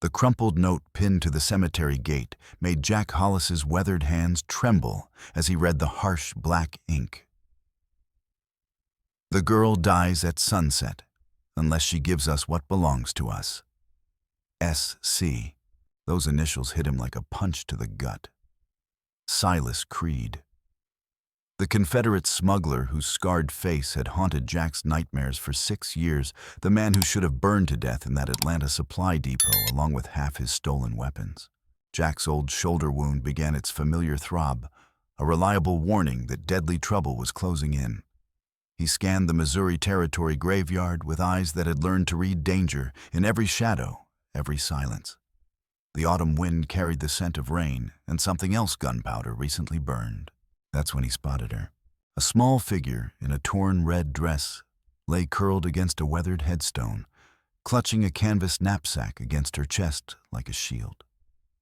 The crumpled note pinned to the cemetery gate made Jack Hollis's weathered hands tremble as he read the harsh black ink. The girl dies at sunset, unless she gives us what belongs to us. S.C. Those initials hit him like a punch to the gut. Silas Creed. The Confederate smuggler whose scarred face had haunted Jack's nightmares for 6 years, the man who should have burned to death in that Atlanta supply depot along with half his stolen weapons. Jack's old shoulder wound began its familiar throb, a reliable warning that deadly trouble was closing in. He scanned the Missouri Territory graveyard with eyes that had learned to read danger in every shadow, every silence. The autumn wind carried the scent of rain and something else gunpowder recently burned. That's when he spotted her. A small figure in a torn red dress lay curled against a weathered headstone, clutching a canvas knapsack against her chest like a shield.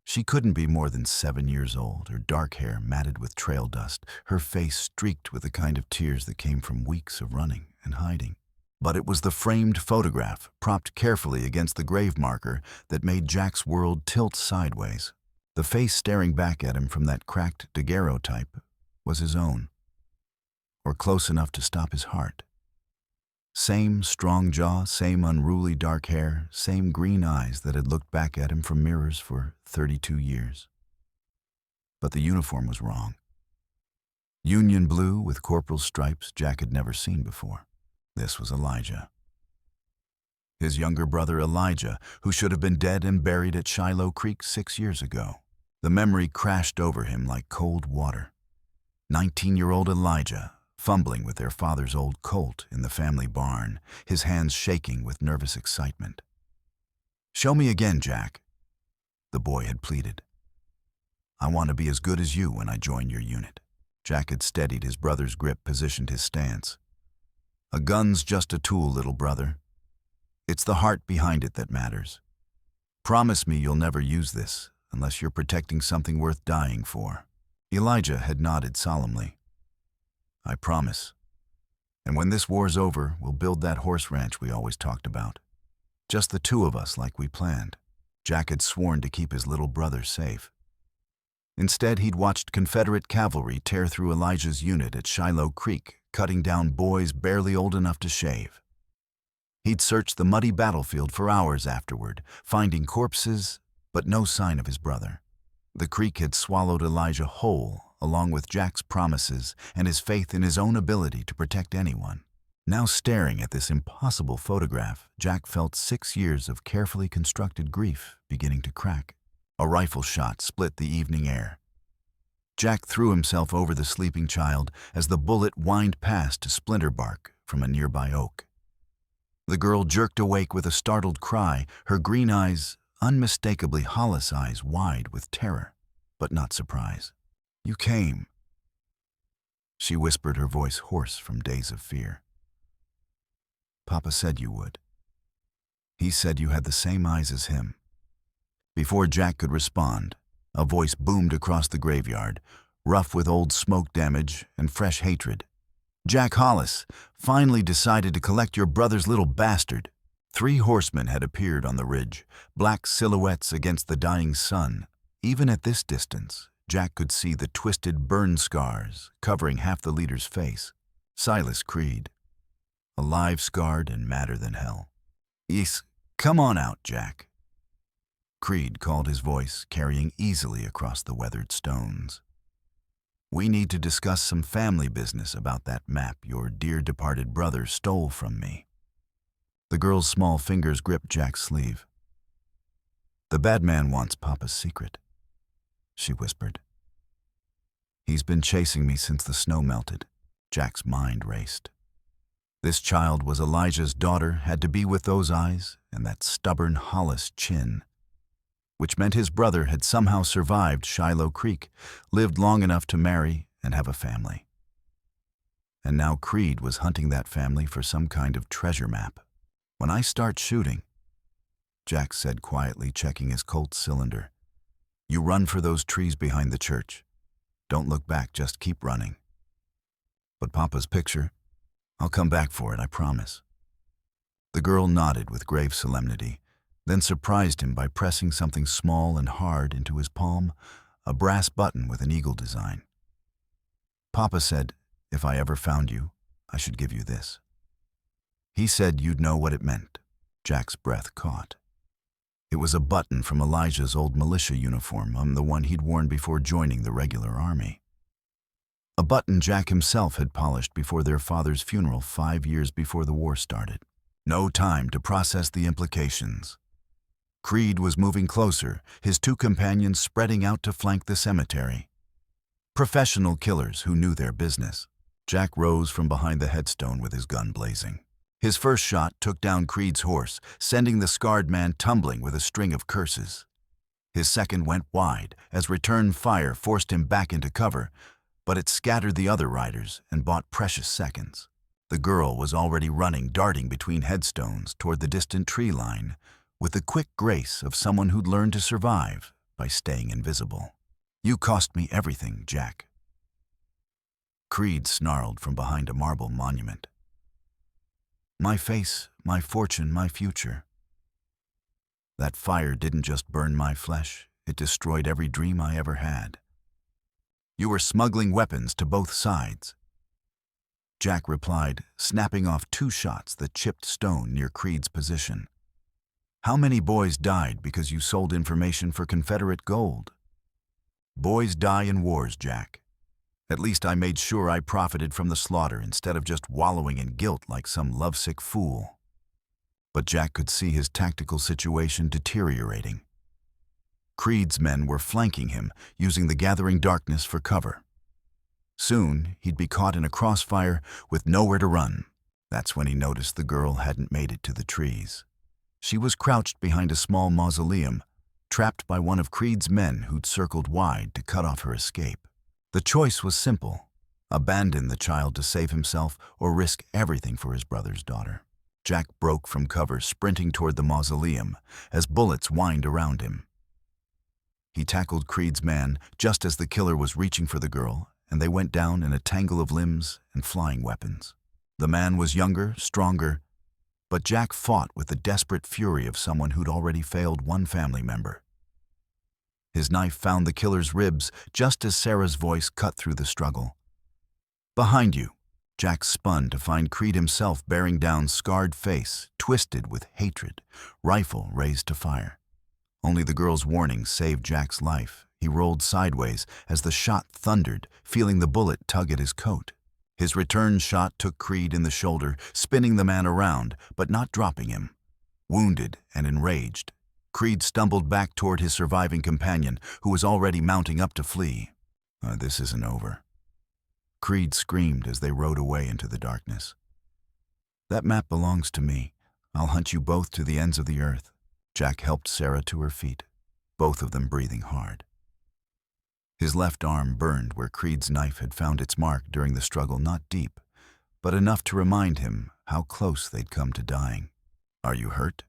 She couldn't be more than 7 years old, her dark hair matted with trail dust, her face streaked with the kind of tears that came from weeks of running and hiding. But it was the framed photograph, propped carefully against the grave marker, that made Jack's world tilt sideways. The face staring back at him from that cracked daguerreotype was his own, or close enough to stop his heart. Same strong jaw, same unruly dark hair, same green eyes that had looked back at him from mirrors for 32 years. But the uniform was wrong. Union blue with corporal stripes Jack had never seen before. This was Elijah. His younger brother Elijah, who should have been dead and buried at Shiloh Creek 6 years ago. The memory crashed over him like cold water. 19-year-old Elijah, fumbling with their father's old Colt in the family barn, his hands shaking with nervous excitement. "Show me again, Jack," the boy had pleaded. "I want to be as good as you when I join your unit." Jack had steadied his brother's grip, positioned his stance. "A gun's just a tool, little brother. It's the heart behind it that matters. Promise me you'll never use this unless you're protecting something worth dying for." Elijah had nodded solemnly. "I promise. And when this war's over, we'll build that horse ranch we always talked about. Just the two of us like we planned." Jack had sworn to keep his little brother safe. Instead, he'd watched Confederate cavalry tear through Elijah's unit at Shiloh Creek, cutting down boys barely old enough to shave. He'd searched the muddy battlefield for hours afterward, finding corpses, but no sign of his brother. The creek had swallowed Elijah whole, along with Jack's promises and his faith in his own ability to protect anyone. Now staring at this impossible photograph, Jack felt 6 years of carefully constructed grief beginning to crack. A rifle shot split the evening air. Jack threw himself over the sleeping child as the bullet whined past to splinter bark from a nearby oak. The girl jerked awake with a startled cry, her green eyes, unmistakably Hollis eyes, wide with terror, but not surprise. "You came," she whispered, her voice hoarse from days of fear. "Papa said you would. He said you had the same eyes as him." Before Jack could respond, a voice boomed across the graveyard, rough with old smoke damage and fresh hatred. "Jack Hollis, finally decided to collect your brother's little bastard." 3 horsemen had appeared on the ridge, black silhouettes against the dying sun. Even at this distance, Jack could see the twisted burn scars covering half the leader's face. Silas Creed, alive, scarred, and madder than hell. "Yes, come on out, Jack," Creed called, his voice carrying easily across the weathered stones. "We need to discuss some family business about that map your dear departed brother stole from me." The girl's small fingers gripped Jack's sleeve. "The bad man wants Papa's secret," she whispered. "He's been chasing me since the snow melted." Jack's mind raced. This child was Elijah's daughter, had to be with those eyes and that stubborn Hollis chin, which meant his brother had somehow survived Shiloh Creek, lived long enough to marry and have a family. And now Creed was hunting that family for some kind of treasure map. "When I start shooting," Jack said quietly, checking his Colt cylinder, "you run for those trees behind the church. Don't look back, just keep running. But Papa's picture, I'll come back for it, I promise." The girl nodded with grave solemnity, then surprised him by pressing something small and hard into his palm, a brass button with an eagle design. Papa said, if I ever found you, I should give you this. He said you'd know what it meant. Jack's breath caught. It was a button from Elijah's old militia uniform, the one he'd worn before joining the regular army. A button Jack himself had polished before their father's funeral 5 years before the war started. No time to process the implications. Creed was moving closer, his 2 companions spreading out to flank the cemetery. Professional killers who knew their business. Jack rose from behind the headstone with his gun blazing. His first shot took down Creed's horse, sending the scarred man tumbling with a string of curses. His second went wide, as return fire forced him back into cover, but it scattered the other riders and bought precious seconds. The girl was already running, darting between headstones toward the distant tree line, with the quick grace of someone who'd learned to survive by staying invisible. You cost me everything, Jack. Creed snarled from behind a marble monument. My face, my fortune, my future. That fire didn't just burn my flesh, it destroyed every dream I ever had. You were smuggling weapons to both sides. Jack replied, snapping off 2 shots that chipped stone near Creed's position. How many boys died because you sold information for Confederate gold? Boys die in wars, Jack. At least I made sure I profited from the slaughter instead of just wallowing in guilt like some lovesick fool. But Jack could see his tactical situation deteriorating. Creed's men were flanking him, using the gathering darkness for cover. Soon, he'd be caught in a crossfire with nowhere to run. That's when he noticed the girl hadn't made it to the trees. She was crouched behind a small mausoleum, trapped by one of Creed's men who'd circled wide to cut off her escape. The choice was simple: abandon the child to save himself or risk everything for his brother's daughter. Jack broke from cover, sprinting toward the mausoleum as bullets whined around him. He tackled Creed's man just as the killer was reaching for the girl, and they went down in a tangle of limbs and flying weapons. The man was younger, stronger, but Jack fought with the desperate fury of someone who'd already failed one family member. His knife found the killer's ribs just as Sarah's voice cut through the struggle. Behind you. Jack spun to find Creed himself bearing down, scarred face, twisted with hatred, rifle raised to fire. Only the girl's warning saved Jack's life. He rolled sideways as the shot thundered, feeling the bullet tug at his coat. His return shot took Creed in the shoulder, spinning the man around, but not dropping him. Wounded and enraged, Creed stumbled back toward his surviving companion, who was already mounting up to flee. This isn't over. Creed screamed as they rode away into the darkness. That map belongs to me. I'll hunt you both to the ends of the earth. Jack helped Sarah to her feet, both of them breathing hard. His left arm burned where Creed's knife had found its mark during the struggle, not deep, but enough to remind him how close they'd come to dying. Are you hurt?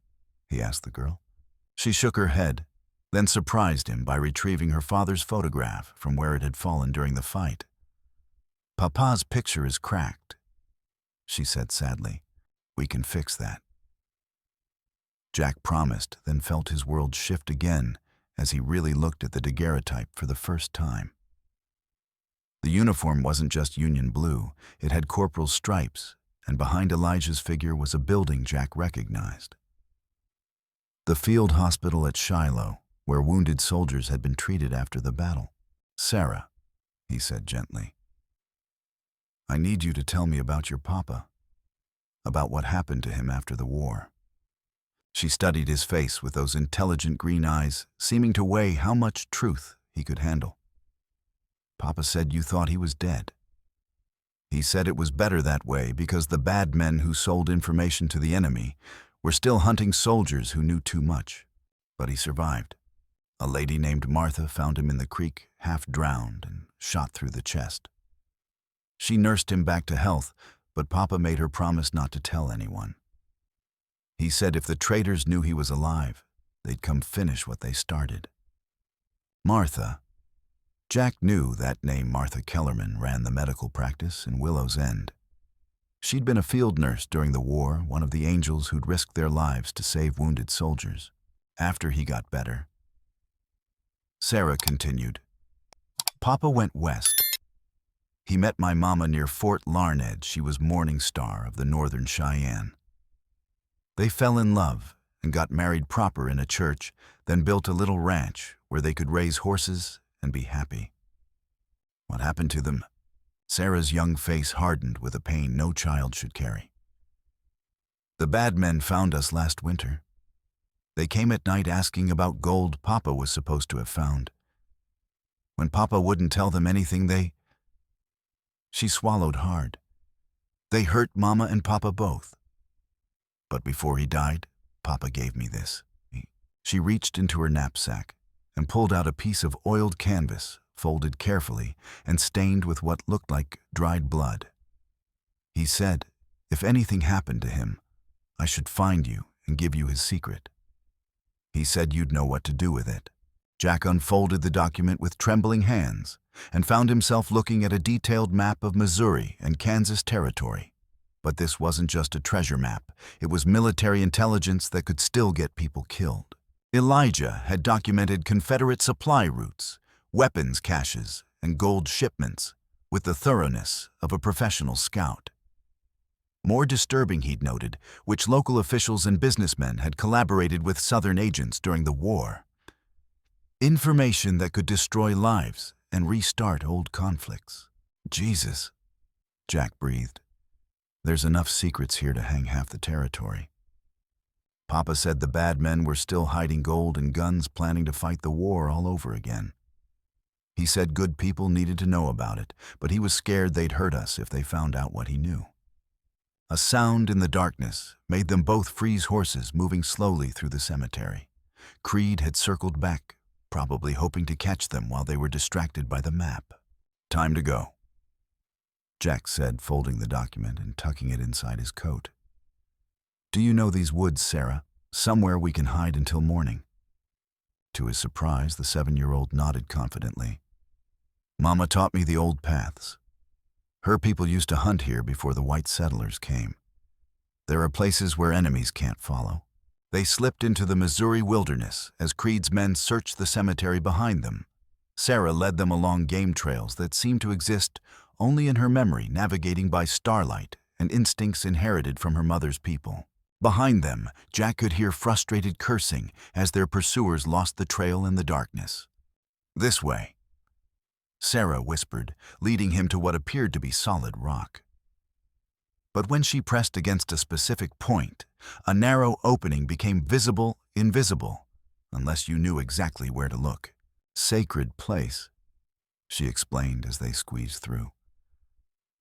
He asked the girl. She shook her head, then surprised him by retrieving her father's photograph from where it had fallen during the fight. Papa's picture is cracked, she said sadly. We can fix that. Jack promised, then felt his world shift again as he really looked at the daguerreotype for the first time. The uniform wasn't just Union blue, it had corporal's stripes, and behind Elijah's figure was a building Jack recognized. The field hospital at Shiloh, where wounded soldiers had been treated after the battle. Sarah, he said gently, I need you to tell me about your papa, about what happened to him after the war. She studied his face with those intelligent green eyes, seeming to weigh how much truth he could handle. Papa said you thought he was dead. He said it was better that way because the bad men who sold information to the enemy were still hunting soldiers who knew too much. But he survived. A lady named Martha found him in the creek, half drowned and shot through the chest. She nursed him back to health, but Papa made her promise not to tell anyone. He said if the traitors knew he was alive, they'd come finish what they started. Martha. Jack knew that name. Martha Kellerman ran the medical practice in Willow's End. She'd been a field nurse during the war, one of the angels who'd risked their lives to save wounded soldiers. after he got better. Sarah continued. Papa went west. He met my mama near Fort Larned. She was Morning Star of the Northern Cheyenne. They fell in love and got married proper in a church, then built a little ranch where they could raise horses and be happy. What happened to them? Sarah's young face hardened with a pain no child should carry. The bad men found us last winter. They came at night asking about gold Papa was supposed to have found. When Papa wouldn't tell them anything, She swallowed hard. They hurt Mama and Papa both. But before he died, Papa gave me this. She reached into her knapsack and pulled out a piece of oiled canvas, folded carefully and stained with what looked like dried blood. He said, if anything happened to him, I should find you and give you his secret. He said you'd know what to do with it. Jack unfolded the document with trembling hands and found himself looking at a detailed map of Missouri and Kansas territory. But this wasn't just a treasure map. It was military intelligence that could still get people killed. Elijah had documented Confederate supply routes, weapons caches, and gold shipments with the thoroughness of a professional scout. More disturbing, he'd noted, which local officials and businessmen had collaborated with Southern agents during the war. Information that could destroy lives and restart old conflicts. Jesus, Jack breathed. There's enough secrets here to hang half the territory. Papa said the bad men were still hiding gold and guns, planning to fight the war all over again. He said good people needed to know about it, but he was scared they'd hurt us if they found out what he knew. A sound in the darkness made them both freeze horses moving slowly through the cemetery. Creed had circled back, probably hoping to catch them while they were distracted by the map. Time to go, Jack said, folding the document and tucking it inside his coat. Do you know these woods, Sarah? Somewhere we can hide until morning. To his surprise, the 7-year-old nodded confidently. Mama taught me the old paths. Her people used to hunt here before the white settlers came. There are places where enemies can't follow. They slipped into the Missouri wilderness as Creed's men searched the cemetery behind them. Sarah led them along game trails that seemed to exist only in her memory, navigating by starlight and instincts inherited from her mother's people. Behind them, Jack could hear frustrated cursing as their pursuers lost the trail in the darkness. This way, Sarah whispered, leading him to what appeared to be solid rock. But when she pressed against a specific point, a narrow opening became invisible, unless you knew exactly where to look. Sacred place, she explained as they squeezed through.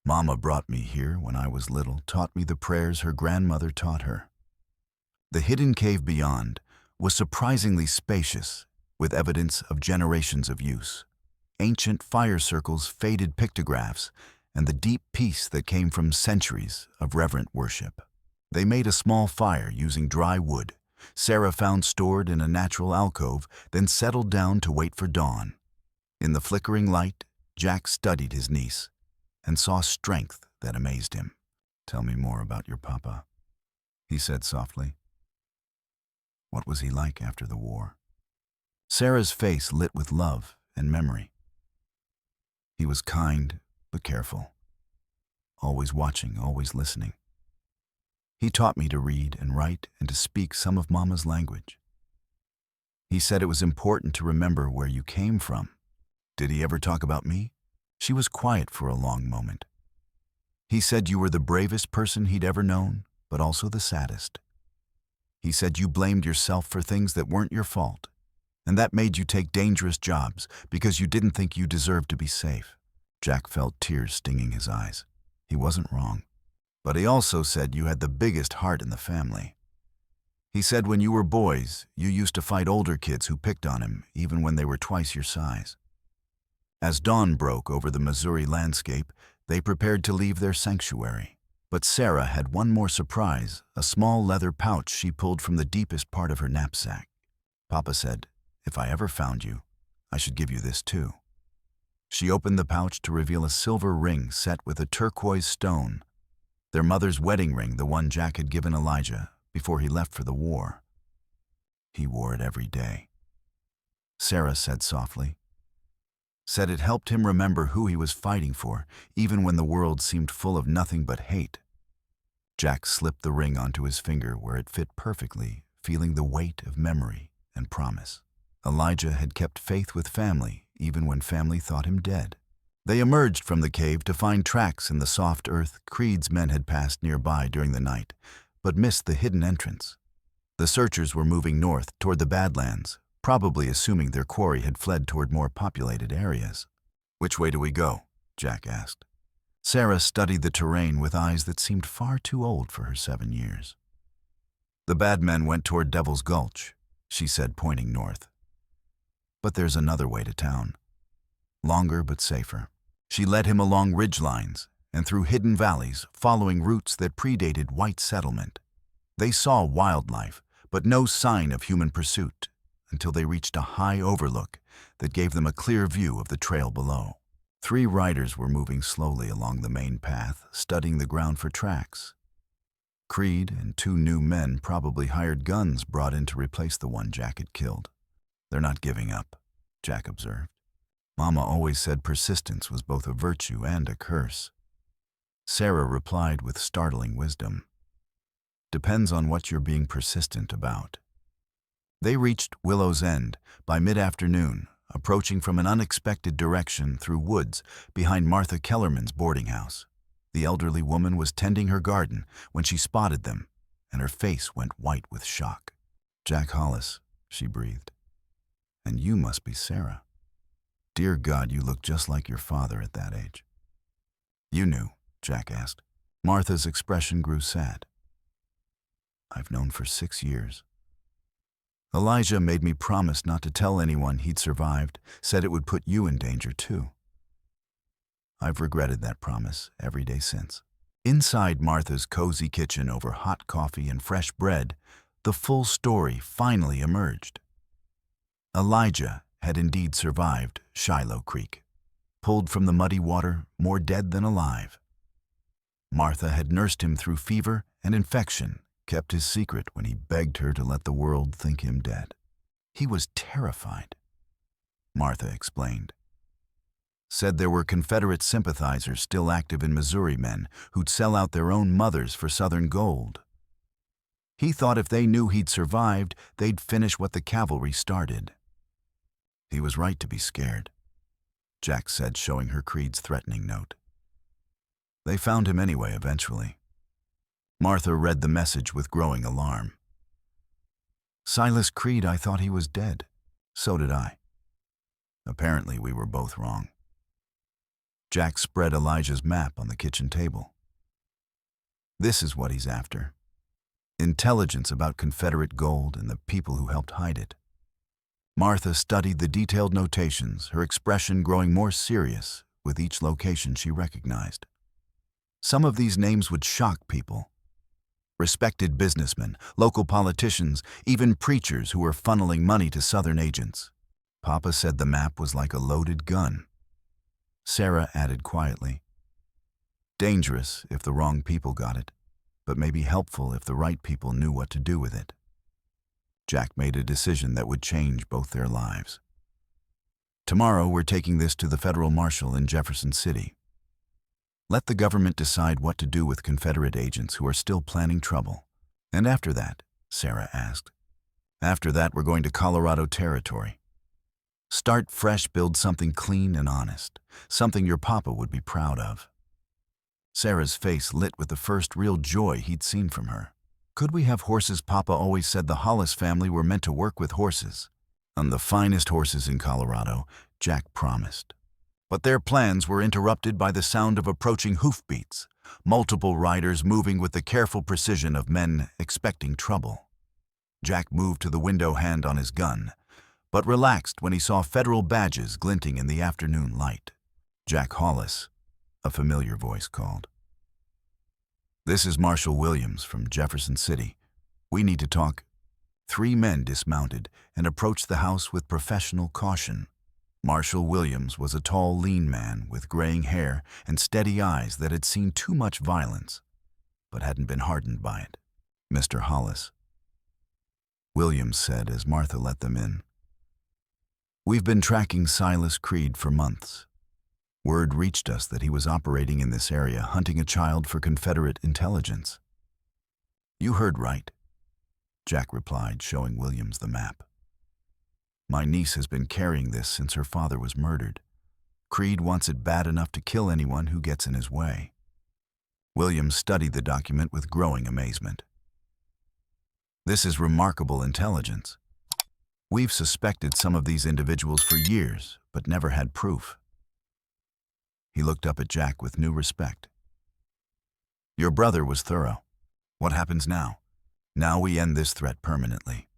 Mama brought me here when I was little, taught me the prayers her grandmother taught her. The hidden cave beyond was surprisingly spacious, with evidence of generations of use. Ancient fire circles, faded pictographs, and the deep peace that came from centuries of reverent worship. They made a small fire using dry wood, Sarah found stored in a natural alcove, then settled down to wait for dawn. In the flickering light, Jack studied his niece and saw strength that amazed him. Tell me more about your papa, he said softly. What was he like after the war? Sarah's face lit with love and memory. He was kind, but careful. Always watching, always listening. He taught me to read and write and to speak some of Mama's language. He said it was important to remember where you came from. Did he ever talk about me? She was quiet for a long moment. He said you were the bravest person he'd ever known, but also the saddest. He said you blamed yourself for things that weren't your fault, and that made you take dangerous jobs because you didn't think you deserved to be safe. Jack felt tears stinging his eyes. He wasn't wrong. But he also said you had the biggest heart in the family. He said when you were boys, you used to fight older kids who picked on him, even when they were twice your size. As dawn broke over the Missouri landscape, they prepared to leave their sanctuary. But Sarah had one more surprise, a small leather pouch she pulled from the deepest part of her knapsack. Papa said, if I ever found you, I should give you this too. She opened the pouch to reveal a silver ring set with a turquoise stone, their mother's wedding ring, the one Jack had given Elijah before he left for the war. He wore it every day. Sarah said softly. Said it helped him remember who he was fighting for, even when the world seemed full of nothing but hate. Jack slipped the ring onto his finger where it fit perfectly, feeling the weight of memory and promise. Elijah had kept faith with family, even when family thought him dead. They emerged from the cave to find tracks in the soft earth Creed's men had passed nearby during the night, but missed the hidden entrance. The searchers were moving north toward the Badlands, probably assuming their quarry had fled toward more populated areas. "Which way do we go?" Jack asked. Sarah studied the terrain with eyes that seemed far too old for her 7 years. "The bad men went toward Devil's Gulch," she said, pointing north. "But there's another way to town. Longer but safer." She led him along ridgelines and through hidden valleys, following routes that predated white settlement. They saw wildlife, but no sign of human pursuit, until they reached a high overlook that gave them a clear view of the trail below. 3 riders were moving slowly along the main path, studying the ground for tracks. Creed and 2 new men, probably hired guns brought in to replace the one Jack had killed. "They're not giving up," Jack observed. "Mama always said persistence was both a virtue and a curse." Sarah replied with startling wisdom. "Depends on what you're being persistent about." They reached Willow's End by mid-afternoon, approaching from an unexpected direction through woods behind Martha Kellerman's boarding house. The elderly woman was tending her garden when she spotted them, and her face went white with shock. "Jack Hollis," she breathed. "And you must be Sarah. Dear God, you look just like your father at that age." "You knew?" Jack asked. Martha's expression grew sad. "I've known for 6 years. Elijah made me promise not to tell anyone he'd survived, said it would put you in danger too. I've regretted that promise every day since." Inside Martha's cozy kitchen over hot coffee and fresh bread, the full story finally emerged. Elijah had indeed survived Shiloh Creek, pulled from the muddy water more dead than alive. Martha had nursed him through fever and infection, kept his secret when he begged her to let the world think him dead. He was terrified, Martha explained. Said there were Confederate sympathizers still active in Missouri men who'd sell out their own mothers for Southern gold. He thought if they knew he'd survived, they'd finish what the cavalry started. He was right to be scared, Jack said, showing her Creed's threatening note. They found him anyway eventually. Martha read the message with growing alarm. "Silas Creed, I thought he was dead. So did I. Apparently we were both wrong." Jack spread Elijah's map on the kitchen table. "This is what he's after. Intelligence about Confederate gold and the people who helped hide it." Martha studied the detailed notations, her expression growing more serious with each location she recognized. Some of these names would shock people. Respected businessmen, local politicians, even preachers who were funneling money to Southern agents. Papa said the map was like a loaded gun. Sarah added quietly, "Dangerous if the wrong people got it, but maybe helpful if the right people knew what to do with it." Jack made a decision that would change both their lives. "Tomorrow we're taking this to the federal marshal in Jefferson City. Let the government decide what to do with Confederate agents who are still planning trouble." "And after that?" Sarah asked. "After that, we're going to Colorado Territory. Start fresh, build something clean and honest, something your papa would be proud of." Sarah's face lit with the first real joy he'd seen from her. "Could we have horses? Papa always said the Hollis family were meant to work with horses." "On the finest horses in Colorado," Jack promised. But their plans were interrupted by the sound of approaching hoofbeats, multiple riders moving with the careful precision of men expecting trouble. Jack moved to the window, hand on his gun, but relaxed when he saw federal badges glinting in the afternoon light. "Jack Hollis," a familiar voice called. "This is Marshal Williams from Jefferson City. We need to talk." 3 men dismounted and approached the house with professional caution. Marshal Williams was a tall, lean man with graying hair and steady eyes that had seen too much violence, but hadn't been hardened by it. "Mr. Hollis." Williams said as Martha let them in. "We've been tracking Silas Creed for months. Word reached us that he was operating in this area, hunting a child for Confederate intelligence." "You heard right," Jack replied, showing Williams the map. "My niece has been carrying this since her father was murdered. Creed wants it bad enough to kill anyone who gets in his way." Williams studied the document with growing amazement. "This is remarkable intelligence. We've suspected some of these individuals for years, but never had proof." He looked up at Jack with new respect. "Your brother was thorough. What happens now? Now we end this threat permanently.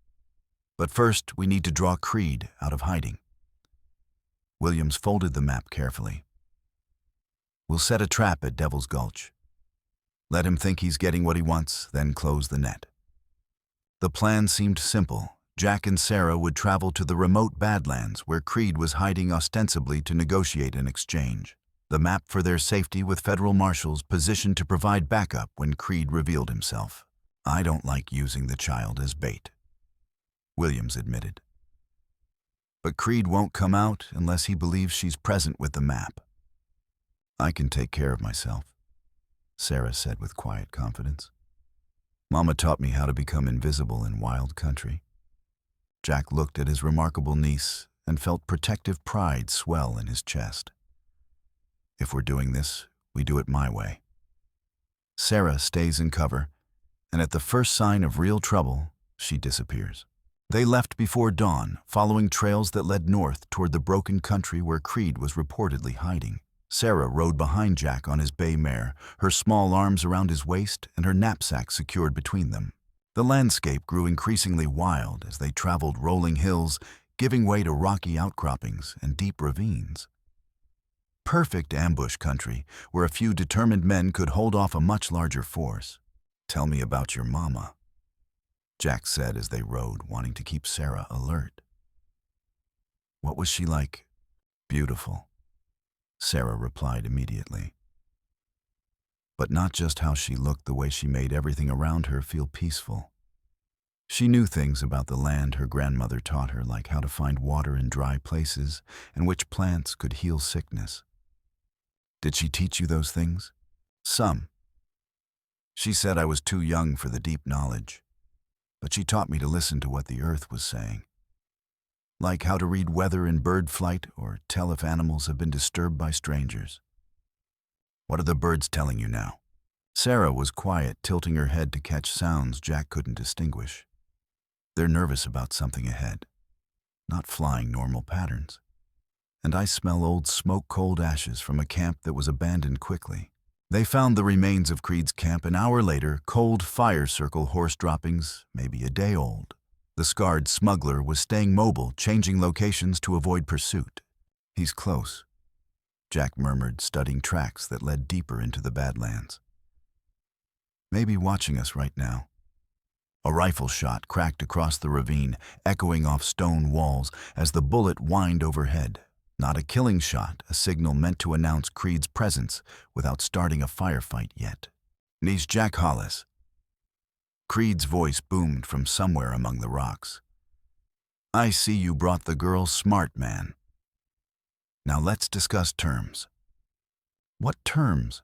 But first, we need to draw Creed out of hiding." Williams folded the map carefully. "We'll set a trap at Devil's Gulch. Let him think he's getting what he wants, then close the net." The plan seemed simple. Jack and Sarah would travel to the remote Badlands where Creed was hiding ostensibly to negotiate an exchange. The map for their safety with federal marshals positioned to provide backup when Creed revealed himself. "I don't like using the child as bait," Williams admitted. "But Creed won't come out unless he believes she's present with the map." "I can take care of myself," Sarah said with quiet confidence. "Mama taught me how to become invisible in wild country." Jack looked at his remarkable niece and felt protective pride swell in his chest. "If we're doing this, we do it my way. Sarah stays in cover, and at the first sign of real trouble, she disappears." They left before dawn, following trails that led north toward the broken country where Creed was reportedly hiding. Sarah rode behind Jack on his bay mare, her small arms around his waist and her knapsack secured between them. The landscape grew increasingly wild as they traveled rolling hills, giving way to rocky outcroppings and deep ravines. Perfect ambush country where a few determined men could hold off a much larger force. "Tell me about your mama," Jack said as they rode, wanting to keep Sarah alert. "What was she like?" "Beautiful," Sarah replied immediately. "But not just how she looked, the way she made everything around her feel peaceful. She knew things about the land her grandmother taught her, like how to find water in dry places and which plants could heal sickness." "Did she teach you those things?" "Some. She said I was too young for the deep knowledge, but she taught me to listen to what the earth was saying. Like how to read weather in bird flight or tell if animals have been disturbed by strangers." "What are the birds telling you now?" Sarah was quiet, tilting her head to catch sounds Jack couldn't distinguish. "They're nervous about something ahead, not flying normal patterns. And I smell old smoke-cold ashes from a camp that was abandoned quickly. They found the remains of Creed's camp an hour later, cold fire circle horse droppings, maybe a day old. The scarred smuggler was staying mobile, changing locations to avoid pursuit." "He's close," Jack murmured, studying tracks that led deeper into the Badlands. "Maybe watching us right now." A rifle shot cracked across the ravine, echoing off stone walls as the bullet whined overhead. Not a killing shot, a signal meant to announce Creed's presence without starting a firefight yet. "Niece Jack Hollis." Creed's voice boomed from somewhere among the rocks. "I see you brought the girl smart, man. Now let's discuss terms." "What terms?"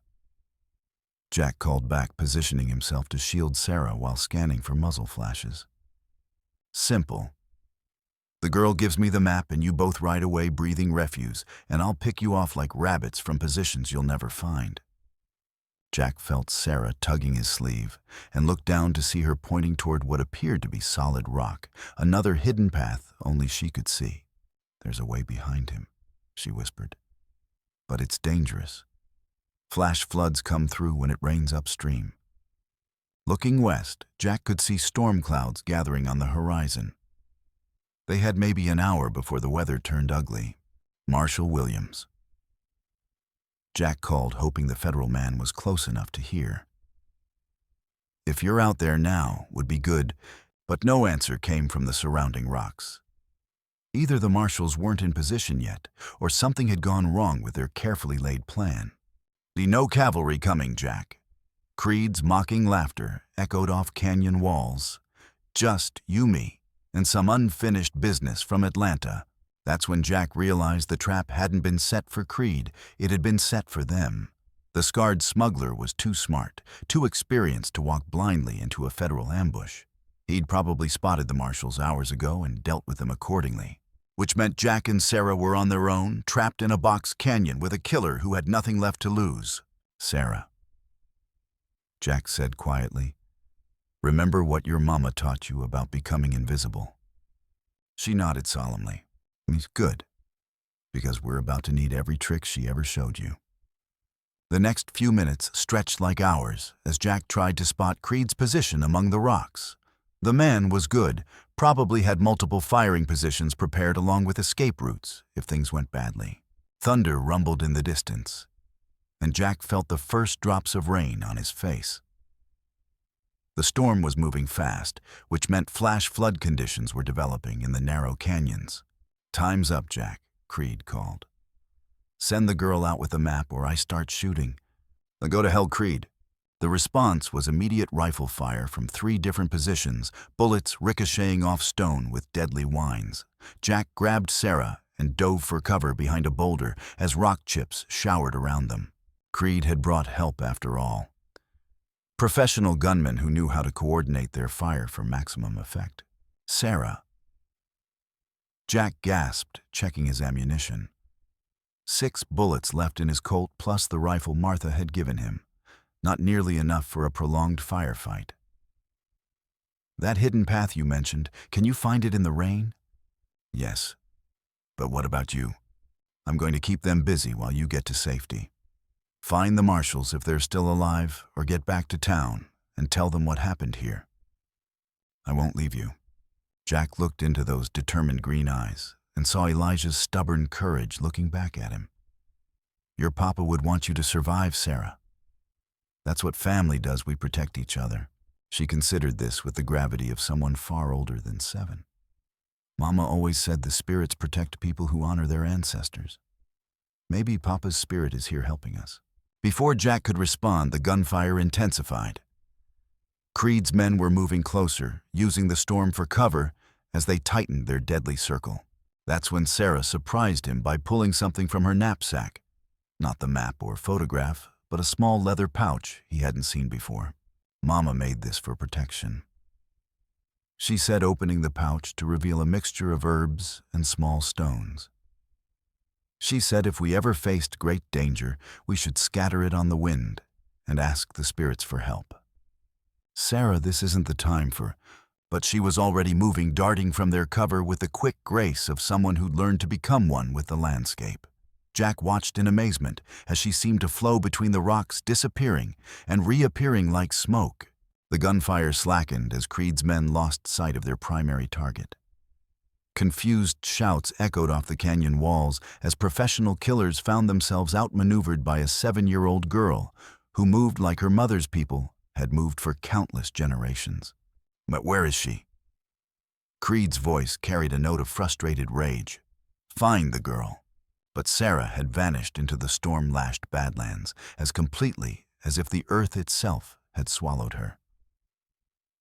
Jack called back, positioning himself to shield Sarah while scanning for muzzle flashes. "Simple. The girl gives me the map and you both ride away breathing refuse, and I'll pick you off like rabbits from positions you'll never find." Jack felt Sarah tugging his sleeve and looked down to see her pointing toward what appeared to be solid rock, another hidden path only she could see. "There's a way behind him," she whispered. "But it's dangerous. Flash floods come through when it rains upstream." Looking west, Jack could see storm clouds gathering on the horizon. They had maybe an hour before the weather turned ugly. "Marshal Williams." Jack called, hoping the federal man was close enough to hear. "If you're out there now, would be good," but no answer came from the surrounding rocks. Either the marshals weren't in position yet, or something had gone wrong with their carefully laid plan. "The no cavalry coming, Jack." Creed's mocking laughter echoed off canyon walls. "Just you me, and some unfinished business from Atlanta. That's when Jack realized the trap hadn't been set for Creed, it had been set for them. The scarred smuggler was too smart, too experienced to walk blindly into a federal ambush. He'd probably spotted the marshals hours ago and dealt with them accordingly. Which meant Jack and Sarah were on their own, trapped in a box canyon with a killer who had nothing left to lose. "Sarah," Jack said quietly, "remember what your mama taught you about becoming invisible?" She nodded solemnly. "He's good, because we're about to need every trick she ever showed you." The next few minutes stretched like hours as Jack tried to spot Creed's position among the rocks. The man was good, probably had multiple firing positions prepared along with escape routes if things went badly. Thunder rumbled in the distance, and Jack felt the first drops of rain on his face. The storm was moving fast, which meant flash flood conditions were developing in the narrow canyons. "Time's up, Jack," Creed called. "Send the girl out with a map or I start shooting." "Then go to hell, Creed." The response was immediate rifle fire from 3 different positions, bullets ricocheting off stone with deadly whines. Jack grabbed Sarah and dove for cover behind a boulder as rock chips showered around them. Creed had brought help after all. Professional gunmen who knew how to coordinate their fire for maximum effect. "Sarah." Jack gasped, checking his ammunition. 6 bullets left in his Colt plus the rifle Martha had given him. Not nearly enough for a prolonged firefight. "That hidden path you mentioned, can you find it in the rain?" "Yes. But what about you? I'm going to keep them busy while you get to safety. Find the marshals if they're still alive, or get back to town and tell them what happened here. I won't leave you." Jack looked into those determined green eyes and saw Elijah's stubborn courage looking back at him. "Your papa would want you to survive, Sarah. That's what family does, we protect each other." She considered this with the gravity of someone far older than 7. "Mama always said the spirits protect people who honor their ancestors. Maybe Papa's spirit is here helping us." Before Jack could respond, the gunfire intensified. Creed's men were moving closer, using the storm for cover as they tightened their deadly circle. That's when Sarah surprised him by pulling something from her knapsack. Not the map or photograph, but a small leather pouch he hadn't seen before. "Mama made this for protection," she said, opening the pouch to reveal a mixture of herbs and small stones. She said if we ever faced great danger, we should scatter it on the wind and ask the spirits for help. "Sarah, this isn't the time for..." But she was already moving, darting from their cover with the quick grace of someone who'd learned to become one with the landscape. Jack watched in amazement as she seemed to flow between the rocks, disappearing and reappearing like smoke. The gunfire slackened as Creed's men lost sight of their primary target. Confused shouts echoed off the canyon walls as professional killers found themselves outmaneuvered by a 7-year-old girl who moved like her mother's people had moved for countless generations. "But where is she?" Creed's voice carried a note of frustrated rage. "Find the girl." But Sarah had vanished into the storm-lashed Badlands as completely as if the earth itself had swallowed her.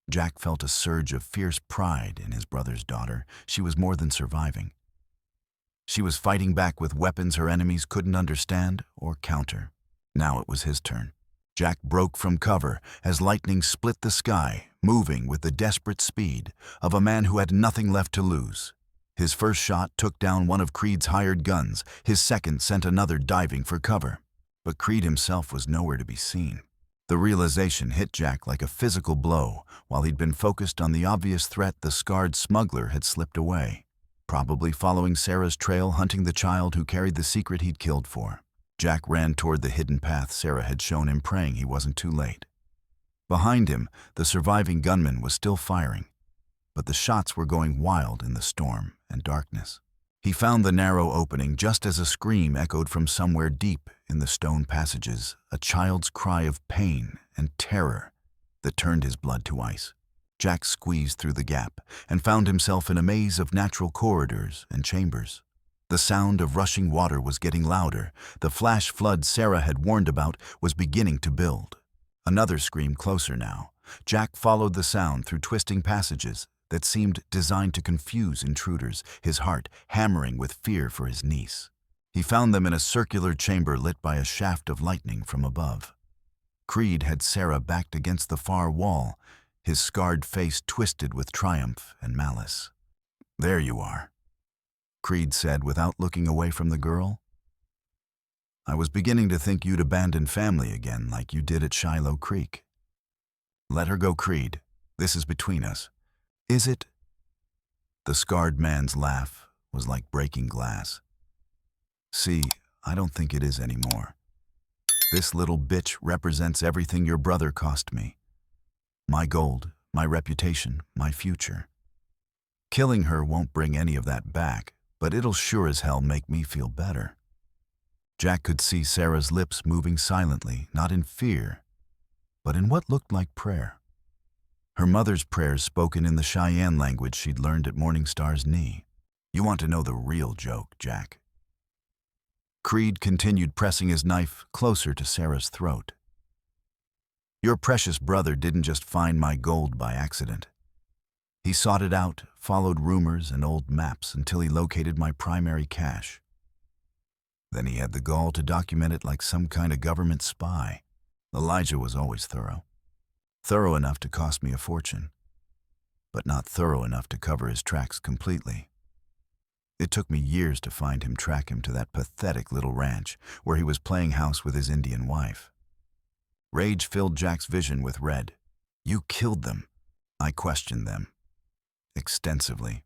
Jack felt a surge of fierce pride in his brother's daughter. She was more than surviving. She was fighting back with weapons her enemies couldn't understand or counter. Now it was his turn. Jack broke from cover as lightning split the sky, moving with the desperate speed of a man who had nothing left to lose. His first shot took down one of Creed's hired guns. His second sent another diving for cover. But Creed himself was nowhere to be seen. The realization hit Jack like a physical blow. While he'd been focused on the obvious threat, the scarred smuggler had slipped away, probably following Sarah's trail, hunting the child who carried the secret he'd killed for. Jack ran toward the hidden path Sarah had shown him, praying he wasn't too late. Behind him, the surviving gunman was still firing, but the shots were going wild in the storm and darkness. He found the narrow opening just as a scream echoed from somewhere deep in the stone passages, a child's cry of pain and terror that turned his blood to ice. Jack squeezed through the gap and found himself in a maze of natural corridors and chambers. The sound of rushing water was getting louder. The flash flood Sarah had warned about was beginning to build. Another scream closer now. Jack followed the sound through twisting passages, that seemed designed to confuse intruders, his heart hammering with fear for his niece. He found them in a circular chamber lit by a shaft of lightning from above. Creed had Sarah backed against the far wall, his scarred face twisted with triumph and malice. "There you are," Creed said without looking away from the girl. "I was beginning to think you'd abandoned family again like you did at Shiloh Creek." "Let her go, Creed. This is between us." "Is it?" The scarred man's laugh was like breaking glass. "See, I don't think it is anymore. This little bitch represents everything your brother cost me. My gold, my reputation, my future. Killing her won't bring any of that back, but it'll sure as hell make me feel better." Jack could see Sarah's lips moving silently, not in fear, but in what looked like prayer. Her mother's prayers spoken in the Cheyenne language she'd learned at Morningstar's knee. "You want to know the real joke, Jack?" Creed continued pressing his knife closer to Sarah's throat. "Your precious brother didn't just find my gold by accident. He sought it out, followed rumors and old maps until he located my primary cache. Then he had the gall to document it like some kind of government spy. Elijah was always thorough. Thorough enough to cost me a fortune, but not thorough enough to cover his tracks completely. It took me years to find him, track him to that pathetic little ranch where he was playing house with his Indian wife." Rage filled Jack's vision with red. "You killed them." "I questioned them. Extensively.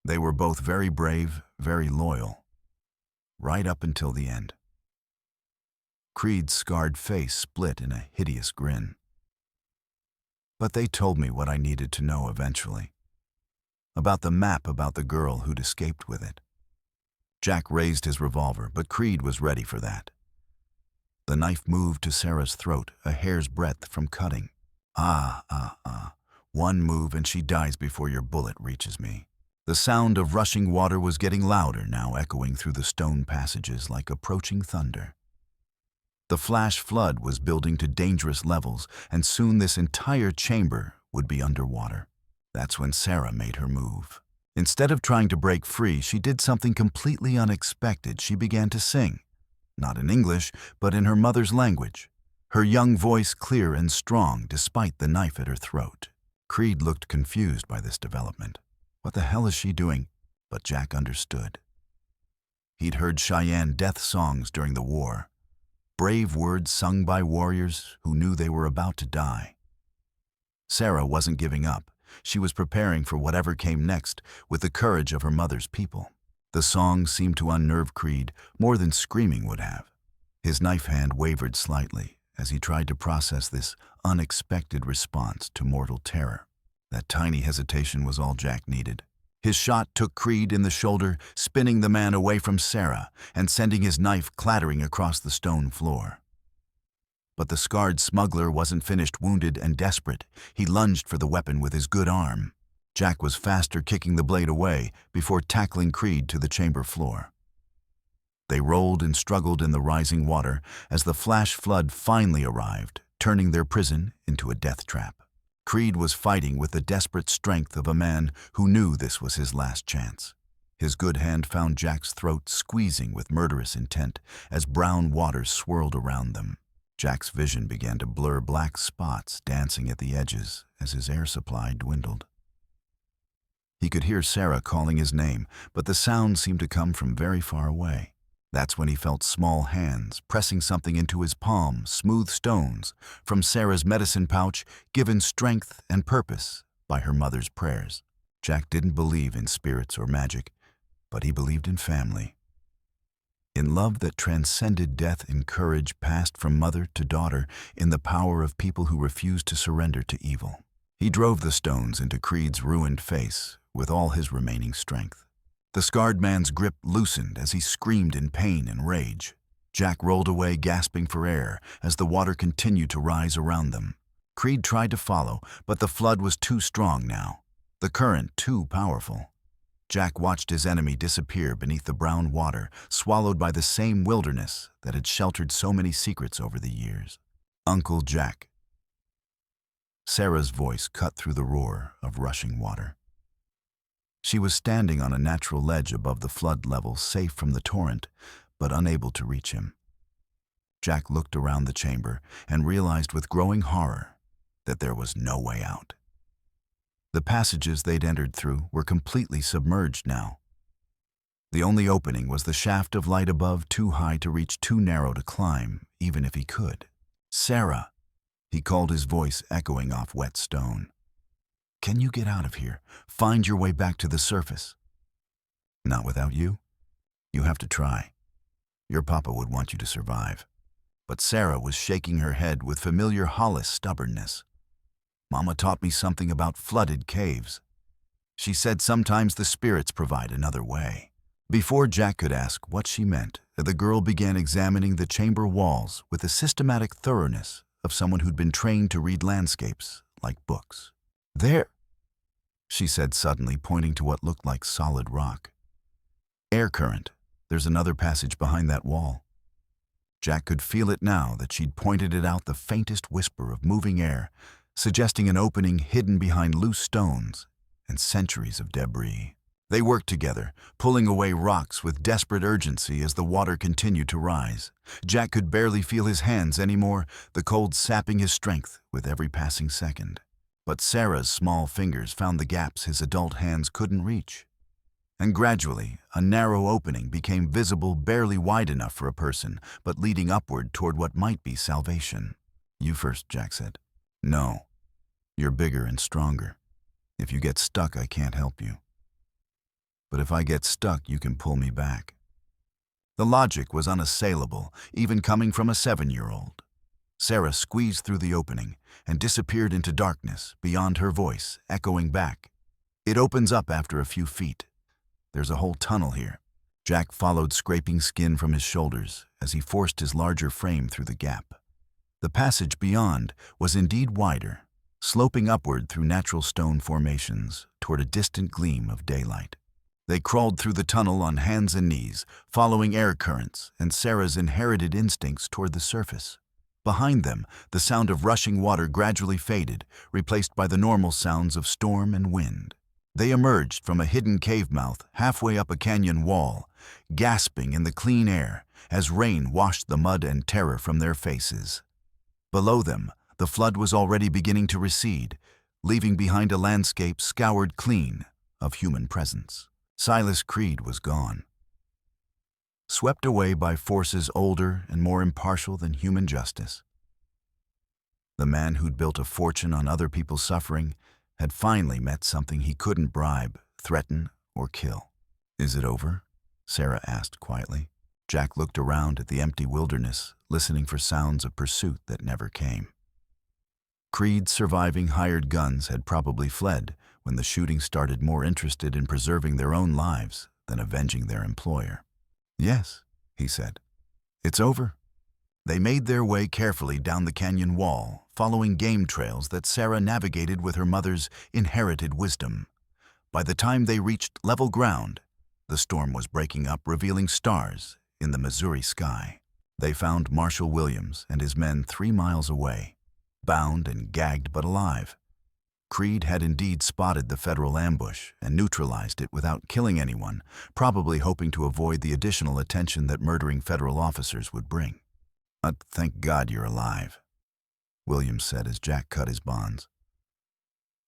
They were both very brave, very loyal. Right up until the end." Creed's scarred face split in a hideous grin. "But they told me what I needed to know eventually. About the map, about the girl who'd escaped with it." Jack raised his revolver, but Creed was ready for that. The knife moved to Sarah's throat, a hair's breadth from cutting. One move and she dies before your bullet reaches me." The sound of rushing water was getting louder now, echoing through the stone passages like approaching thunder. The flash flood was building to dangerous levels, and soon this entire chamber would be underwater. That's when Sarah made her move. Instead of trying to break free, she did something completely unexpected. She began to sing. Not in English, but in her mother's language. Her young voice clear and strong despite the knife at her throat. Creed looked confused by this development. What the hell is she doing? But Jack understood. He'd heard Cheyenne death songs during the war. Brave words sung by warriors who knew they were about to die. Sarah wasn't giving up. She was preparing for whatever came next with the courage of her mother's people. The song seemed to unnerve Creed more than screaming would have. His knife hand wavered slightly as he tried to process this unexpected response to mortal terror. That tiny hesitation was all Jack needed. His shot took Creed in the shoulder, spinning the man away from Sarah and sending his knife clattering across the stone floor. But the scarred smuggler wasn't finished. Wounded and desperate, he lunged for the weapon with his good arm. Jack was faster, kicking the blade away before tackling Creed to the chamber floor. They rolled and struggled in the rising water as the flash flood finally arrived, turning their prison into a death trap. Creed was fighting with the desperate strength of a man who knew this was his last chance. His good hand found Jack's throat, squeezing with murderous intent as brown waters swirled around them. Jack's vision began to blur, black spots dancing at the edges as his air supply dwindled. He could hear Sarah calling his name, but the sound seemed to come from very far away. That's when he felt small hands pressing something into his palm, smooth stones from Sarah's medicine pouch, given strength and purpose by her mother's prayers. Jack didn't believe in spirits or magic, but he believed in family. In love that transcended death, in courage passed from mother to daughter, in the power of people who refused to surrender to evil. He drove the stones into Creed's ruined face with all his remaining strength. The scarred man's grip loosened as he screamed in pain and rage. Jack rolled away, gasping for air as the water continued to rise around them. Creed tried to follow, but the flood was too strong now, the current too powerful. Jack watched his enemy disappear beneath the brown water, swallowed by the same wilderness that had sheltered so many secrets over the years. Uncle Jack. Sarah's voice cut through the roar of rushing water. She was standing on a natural ledge above the flood level, safe from the torrent, but unable to reach him. Jack looked around the chamber and realized with growing horror that there was no way out. The passages they'd entered through were completely submerged now. The only opening was the shaft of light above, too high to reach, too narrow to climb, even if he could. "Sarah," he called, his voice echoing off wet stone. "Can you get out of here? Find your way back to the surface?" "Not without you. You have to try. Your papa would want you to survive." But Sarah was shaking her head with familiar Hollis stubbornness. "Mama taught me something about flooded caves. She said sometimes the spirits provide another way." Before Jack could ask what she meant, the girl began examining the chamber walls with the systematic thoroughness of someone who'd been trained to read landscapes like books. "There," she said suddenly, pointing to what looked like solid rock. "Air current. There's another passage behind that wall." Jack could feel it now that she'd pointed it out, the faintest whisper of moving air, suggesting an opening hidden behind loose stones and centuries of debris. They worked together, pulling away rocks with desperate urgency as the water continued to rise. Jack could barely feel his hands anymore, the cold sapping his strength with every passing second. But Sarah's small fingers found the gaps his adult hands couldn't reach. And gradually, a narrow opening became visible, barely wide enough for a person, but leading upward toward what might be salvation. "You first," Jack said. "No. You're bigger and stronger. If you get stuck, I can't help you. But if I get stuck, you can pull me back." The logic was unassailable, even coming from a 7-year-old. Sarah squeezed through the opening and disappeared into darkness, beyond her voice, echoing back. "It opens up after a few feet. There's a whole tunnel here." Jack followed scraping skin from his shoulders as he forced his larger frame through the gap. The passage beyond was indeed wider, sloping upward through natural stone formations toward a distant gleam of daylight. They crawled through the tunnel on hands and knees, following air currents and Sarah's inherited instincts toward the surface. Behind them, the sound of rushing water gradually faded, replaced by the normal sounds of storm and wind. They emerged from a hidden cave mouth halfway up a canyon wall, gasping in the clean air as rain washed the mud and terror from their faces. Below them, the flood was already beginning to recede, leaving behind a landscape scoured clean of human presence. Silas Creed was gone, swept away by forces older and more impartial than human justice. The man who'd built a fortune on other people's suffering had finally met something he couldn't bribe, threaten, or kill. "Is it over?" Sarah asked quietly. Jack looked around at the empty wilderness, listening for sounds of pursuit that never came. Creed's surviving hired guns had probably fled when the shooting started, more interested in preserving their own lives than avenging their employer. "Yes," he said. "It's over." They made their way carefully down the canyon wall, following game trails that Sarah navigated with her mother's inherited wisdom. By the time they reached level ground, the storm was breaking up, revealing stars in the Missouri sky. They found Marshal Williams and his men 3 miles away, bound and gagged but alive. Creed had indeed spotted the federal ambush and neutralized it without killing anyone, probably hoping to avoid the additional attention that murdering federal officers would bring. "Thank God you're alive," Williams said as Jack cut his bonds.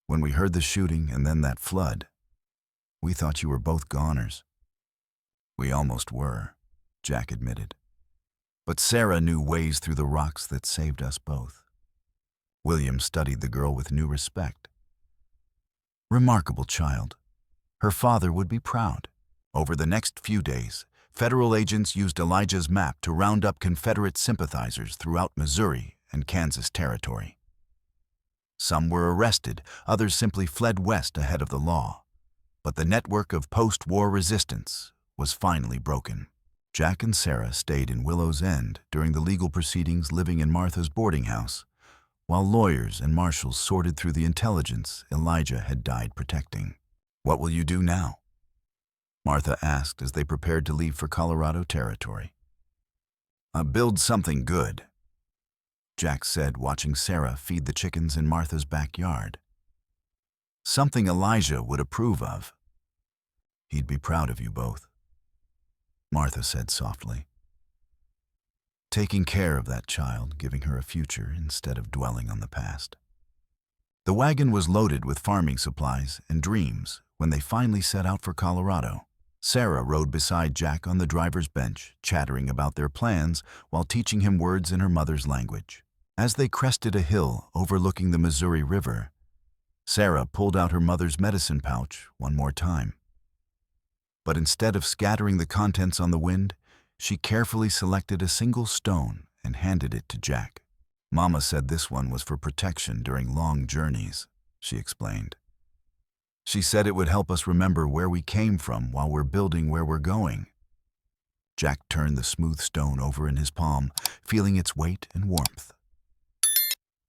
"When we heard the shooting and then that flood, we thought you were both goners." "We almost were," Jack admitted. "But Sarah knew ways through the rocks that saved us both." Williams studied the girl with new respect. Remarkable child. Her father would be proud. Over the next few days, federal agents used Elijah's map to round up Confederate sympathizers throughout Missouri and Kansas territory. Some were arrested, others simply fled west ahead of the law. But the network of post-war resistance was finally broken. Jack and Sarah stayed in Willow's End during the legal proceedings, living in Martha's boarding house, while lawyers and marshals sorted through the intelligence Elijah had died protecting. "What will you do now?" Martha asked as they prepared to leave for Colorado territory. "Build something good." Jack said, watching Sarah feed the chickens in Martha's backyard. Something Elijah would approve of. He'd be proud of you both, Martha said softly. Taking care of that child, giving her a future instead of dwelling on the past. The wagon was loaded with farming supplies and dreams when they finally set out for Colorado. Sarah rode beside Jack on the driver's bench, chattering about their plans while teaching him words in her mother's language. As they crested a hill overlooking the Missouri River, Sarah pulled out her mother's medicine pouch one more time. But instead of scattering the contents on the wind, she carefully selected a single stone and handed it to Jack. Mama said this one was for protection during long journeys, she explained. She said it would help us remember where we came from while we're building where we're going. Jack turned the smooth stone over in his palm, feeling its weight and warmth.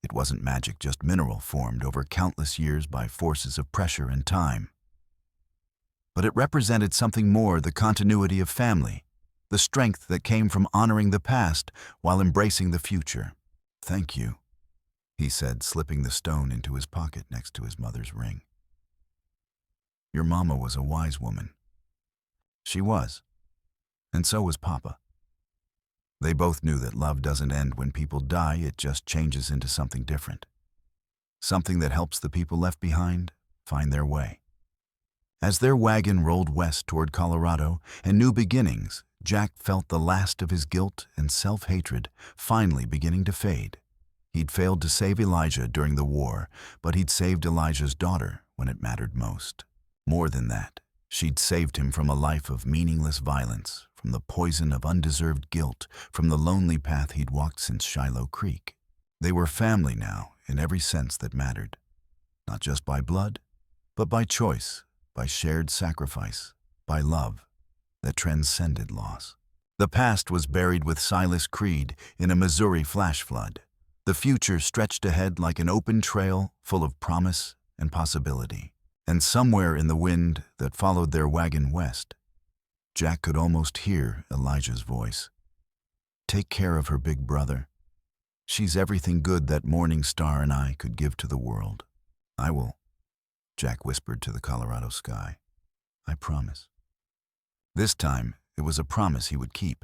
It wasn't magic, just mineral formed over countless years by forces of pressure and time. But it represented something more, the continuity of family, the strength that came from honoring the past while embracing the future. Thank you, he said, slipping the stone into his pocket next to his mother's ring. Your mama was a wise woman. She was, and so was Papa. They both knew that love doesn't end when people die, it just changes into something different. Something that helps the people left behind find their way. As their wagon rolled west toward Colorado and new beginnings, Jack felt the last of his guilt and self-hatred finally beginning to fade. He'd failed to save Elijah during the war, but he'd saved Elijah's daughter when it mattered most. More than that, she'd saved him from a life of meaningless violence, from the poison of undeserved guilt, from the lonely path he'd walked since Shiloh Creek. They were family now in every sense that mattered, not just by blood, but by choice, by shared sacrifice, by love that transcended loss. The past was buried with Silas Creed in a Missouri flash flood. The future stretched ahead like an open trail full of promise and possibility. And somewhere in the wind that followed their wagon west, Jack could almost hear Elijah's voice. Take care of her, big brother. She's everything good that morning star and I could give to the world. I will, Jack whispered to the Colorado sky. I promise. This time, it was a promise he would keep.